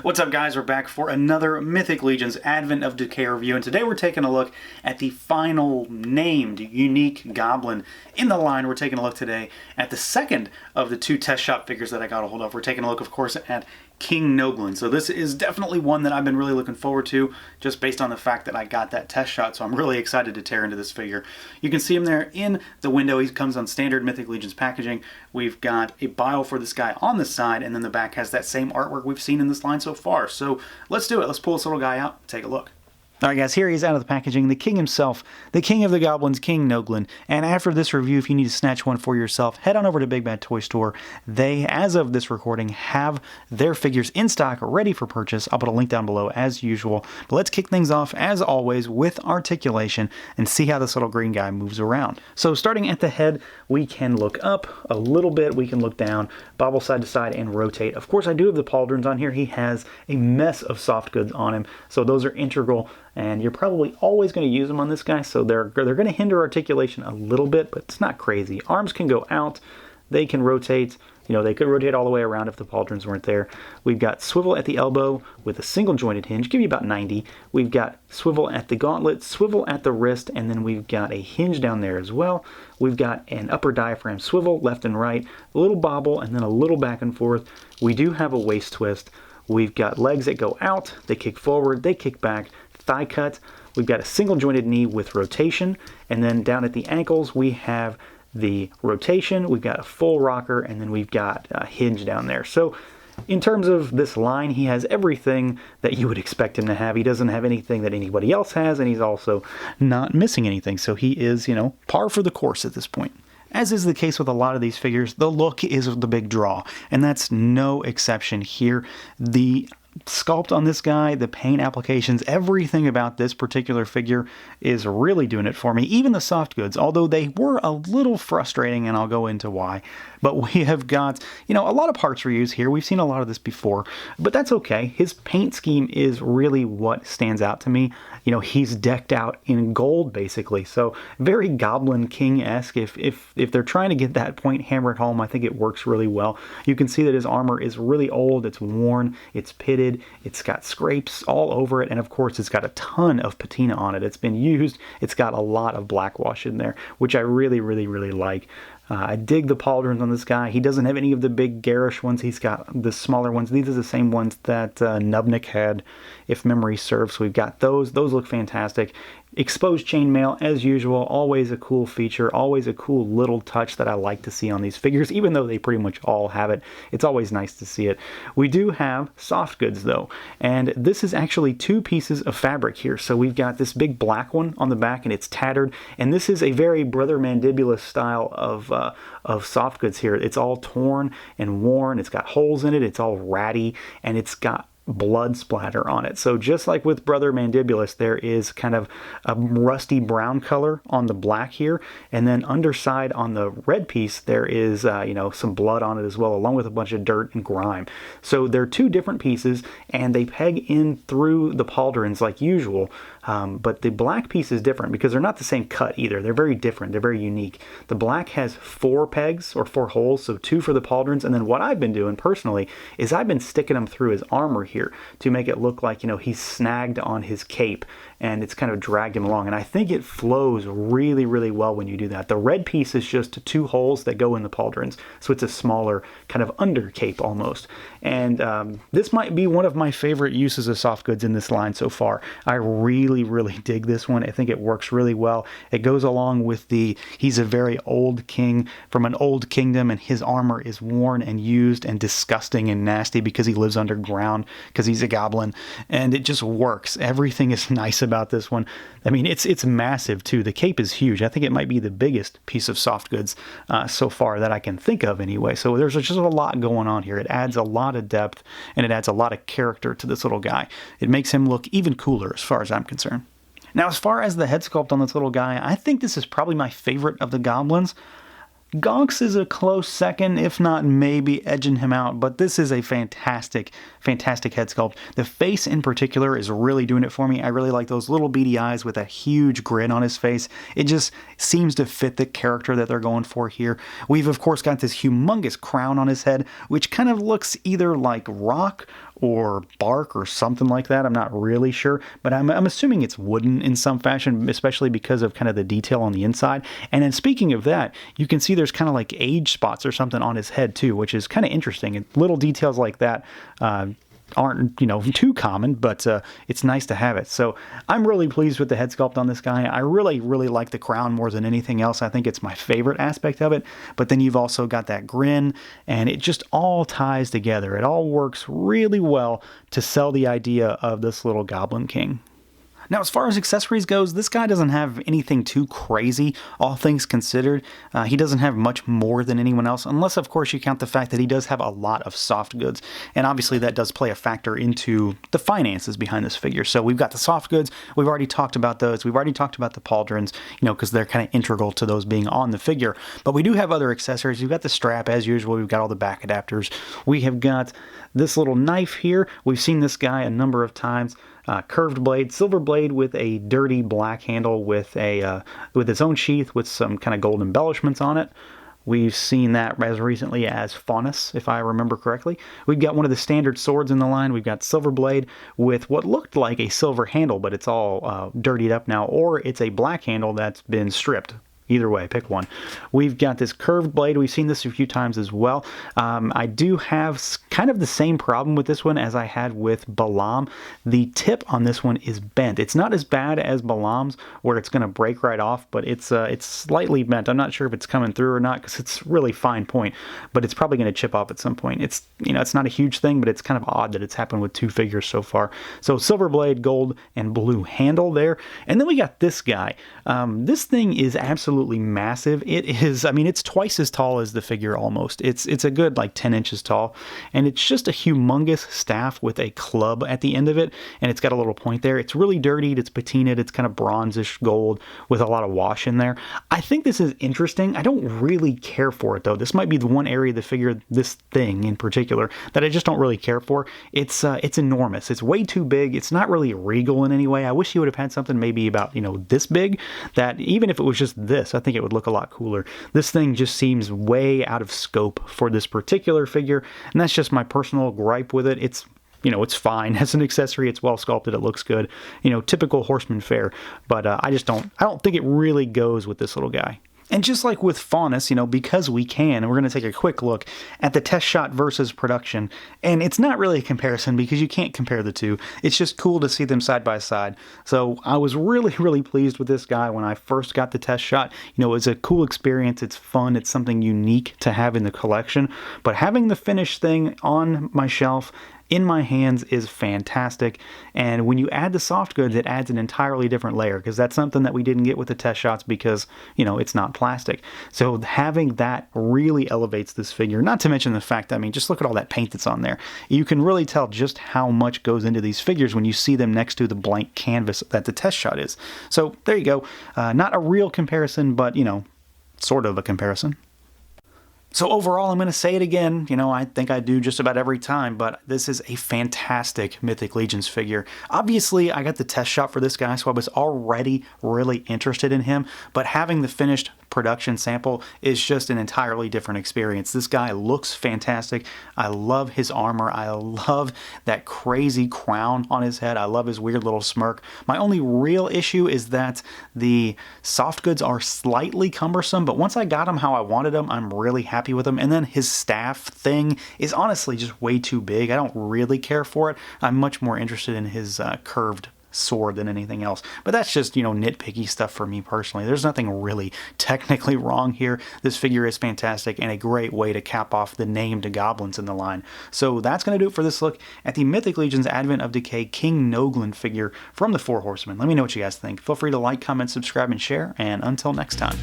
What's up, guys? We're back for another Mythic Legions Advent of Decay review, and today we're taking a look at the final named unique goblin in the line. We're taking a look today at the second of the two test shop figures that I got a hold of. We're taking a look, of course, at King GLIN. So this is definitely one that I've been really looking forward to, just based on the fact that I got that test shot, so I'm really excited to tear into this figure. You can see him there in the window. He comes on standard Mythic Legions packaging. We've got a bile for this guy on the side, and then the back has that same artwork we've seen in this line so far. So let's do it. Let's pull this little guy out and take a look. Alright guys, here he is out of the packaging, the king himself, the king of the goblins, King GLIN. And after this review, if you need to snatch one for yourself, head on over to Big Bad Toy Store. They, as of this recording, have their figures in stock, ready for purchase. I'll put a link down below as usual. But let's kick things off, as always, with articulation and see how this little green guy moves around. So starting at the head, we can look up a little bit, we can look down, bobble side to side, and rotate. Of course, I do have the pauldrons on here. He has a mess of soft goods on him, so those are integral. And you're probably always going to use them on this guy, so they're going to hinder articulation a little bit, but it's not crazy. Arms can go out, they can rotate, they could rotate all the way around if the pauldrons weren't there. We've got swivel at the elbow with a single jointed hinge, give you about 90. We've got swivel at the gauntlet, swivel at the wrist, and then we've got a hinge down there as well. We've got an upper diaphragm swivel left and right, a little bobble, and then a little back and forth. We do have a waist twist. We've got legs that go out, they kick forward, they kick back, thigh cut. We've got a single jointed knee with rotation, and then down at the ankles we have the rotation, we've got a full rocker, and then we've got a hinge down there. So in terms of this line, he has everything that you would expect him to have. He doesn't have anything that anybody else has, and he's also not missing anything. So he is, par for the course at this point. As is the case with a lot of these figures, the look is the big draw, and that's no exception here. The sculpt on this guy, the paint applications, everything about this particular figure is really doing it for me. Even the soft goods, although they were a little frustrating, and I'll go into why. But we have got, a lot of parts reuse here. We've seen a lot of this before, but that's okay. His paint scheme is really what stands out to me. He's decked out in gold, basically. So very Goblin King-esque. If they're trying to get that point hammered home, I think it works really well. You can see that his armor is really old. It's worn. It's pitted. It's got scrapes all over it. And of course, it's got a ton of patina on it. It's been used. It's got a lot of black wash in there, which I really, really, really like. I dig the pauldrons on this guy. He doesn't have any of the big garish ones. He's got the smaller ones. These are the same ones that Nubnik had, if memory serves. So we've got those. Those look fantastic. Exposed chainmail, as usual, always a cool feature, always a cool little touch that I like to see on these figures, even though they pretty much all have it. It's always nice to see it. We do have soft goods, though, and this is actually two pieces of fabric here. So we've got this big black one on the back, and it's tattered, and this is a very Brother Mandibulus style of soft goods here. It's all torn and worn, it's got holes in it, it's all ratty, and it's got blood splatter on it. So just like with Brother Mandibulus, there is kind of a rusty brown color on the black here, and then underside on the red piece there is some blood on it as well, along with a bunch of dirt and grime. So they're two different pieces, and they peg in through the pauldrons like usual, but the black piece is different because they're not the same cut either. They're very different. They're very unique. The black has 4 pegs or 4 holes, so 2 for the pauldrons, and then what I've been doing personally is I've been sticking them through his armor here to make it look like, he's snagged on his cape and it's kind of dragged him along. And I think it flows really, really well when you do that. The red piece is just 2 holes that go in the pauldrons, so it's a smaller kind of under cape almost. And this might be one of my favorite uses of soft goods in this line so far. I really, really dig this one. I think it works really well. It goes along with he's a very old king from an old kingdom, and his armor is worn and used and disgusting and nasty because he lives underground, because he's a goblin, and it just works. Everything is nice about this one. I mean, it's massive too. The cape is huge. I think it might be the biggest piece of soft goods so far that I can think of anyway. So there's just a lot going on here. It adds a lot of depth, and it adds a lot of character to this little guy. It makes him look even cooler as far as I'm concerned. Now, as far as the head sculpt on this little guy, I think this is probably my favorite of the goblins. Gonks is a close second, if not maybe edging him out, but this is a fantastic, fantastic head sculpt. The face in particular is really doing it for me. I really like those little beady eyes with a huge grin on his face. It just seems to fit the character that they're going for here. We've, of course, got this humongous crown on his head, which kind of looks either like rock or bark or something like that. I'm not really sure, but I'm assuming it's wooden in some fashion, especially because of kind of the detail on the inside. And then speaking of that, you can see there's kind of like age spots or something on his head too, which is kind of interesting. And little details like that aren't, you know, too common, but it's nice to have it. So I'm really pleased with the head sculpt on this guy. I really like the crown more than anything else. I think it's my favorite aspect of it. But then you've also got that grin, and it just all ties together. It all works really well to sell the idea of this little Goblin King. Now, as far as accessories goes, this guy doesn't have anything too crazy, all things considered. He doesn't have much more than anyone else, unless, of course, you count the fact that he does have a lot of soft goods. And obviously, that does play a factor into the finances behind this figure. So we've got the soft goods. We've already talked about those. We've already talked about the pauldrons, you know, because they're kind of integral to those being on the figure. But we do have other accessories. We've got the strap, as usual. We've got all the back adapters. We have got this little knife here. We've seen this guy a number of times. Curved blade, silver blade with a dirty black handle with its own sheath with some kind of gold embellishments on it. We've seen that as recently as Faunus, if I remember correctly. We've got one of the standard swords in the line. We've got silver blade with what looked like a silver handle, but it's all dirtied up now, or it's a black handle that's been stripped. Either way, pick one. We've got this curved blade. We've seen this a few times as well. I do have kind of the same problem with this one as I had with Balaam. The tip on this one is bent. It's not as bad as Balaam's where it's going to break right off, but it's slightly bent. I'm not sure if it's coming through or not because it's really fine point, but it's probably going to chip off at some point. It's, you know, it's not a huge thing, but it's kind of odd that it's happened with two figures so far. So silver blade, gold, and blue handle there. And then we got this guy. This thing is absolutely massive. It is, I mean, it's twice as tall as the figure almost. It's a good like 10 inches tall, and it's just a humongous staff with a club at the end of it, and it's got a little point there. It's really dirtied, it's patinaed, it's kind of bronzish gold with a lot of wash in there. I think this is interesting. I don't really care for it though. This might be the one area of the figure, this thing in particular, that I just don't really care for. It's enormous. It's way too big. It's not really regal in any way. I wish he would have had something maybe about, you know, this big, that even if it was just this, I think it would look a lot cooler. This thing just seems way out of scope for this particular figure, and that's just my personal gripe with it. It's, you know, it's fine as an accessory. It's well sculpted. It looks good. You know, typical Horseman fare, but I don't think it really goes with this little guy. And just like with Faunus, you know, because we can, and we're going to take a quick look at the test shot versus production. And it's not really a comparison because you can't compare the two. It's just cool to see them side by side. So I was really pleased with this guy when I first got the test shot. You know, it was a cool experience. It's fun. It's something unique to have in the collection. But having the finished thing on my shelf in my hands is fantastic. And when you add the soft goods, it adds an entirely different layer, because that's something that we didn't get with the test shots because, you know, it's not plastic. So having that really elevates this figure, not to mention the fact, I mean, just look at all that paint that's on there. You can really tell just how much goes into these figures when you see them next to the blank canvas that the test shot is. So there you go. Not a real comparison, but, you know, sort of a comparison. So overall, I'm going to say it again, you know, I think I do just about every time, but this is a fantastic Mythic Legions figure. Obviously, I got the test shot for this guy, so I was already really interested in him, but having the finished production sample is just an entirely different experience. This guy looks fantastic. I love his armor. I love that crazy crown on his head. I love his weird little smirk. My only real issue is that the soft goods are slightly cumbersome, but once I got them how I wanted them, I'm really happy with them. And then his staff thing is honestly just way too big. I don't really care for it. I'm much more interested in his curved sword than anything else. But that's just, you know, nitpicky stuff for me personally. There's nothing really technically wrong here. This figure is fantastic and a great way to cap off the named goblins in the line. So that's going to do it for this look at the Mythic Legions Advent of Decay King GLIN figure from the Four Horsemen. Let me know what you guys think. Feel free to like, comment, subscribe, and share, and until next time.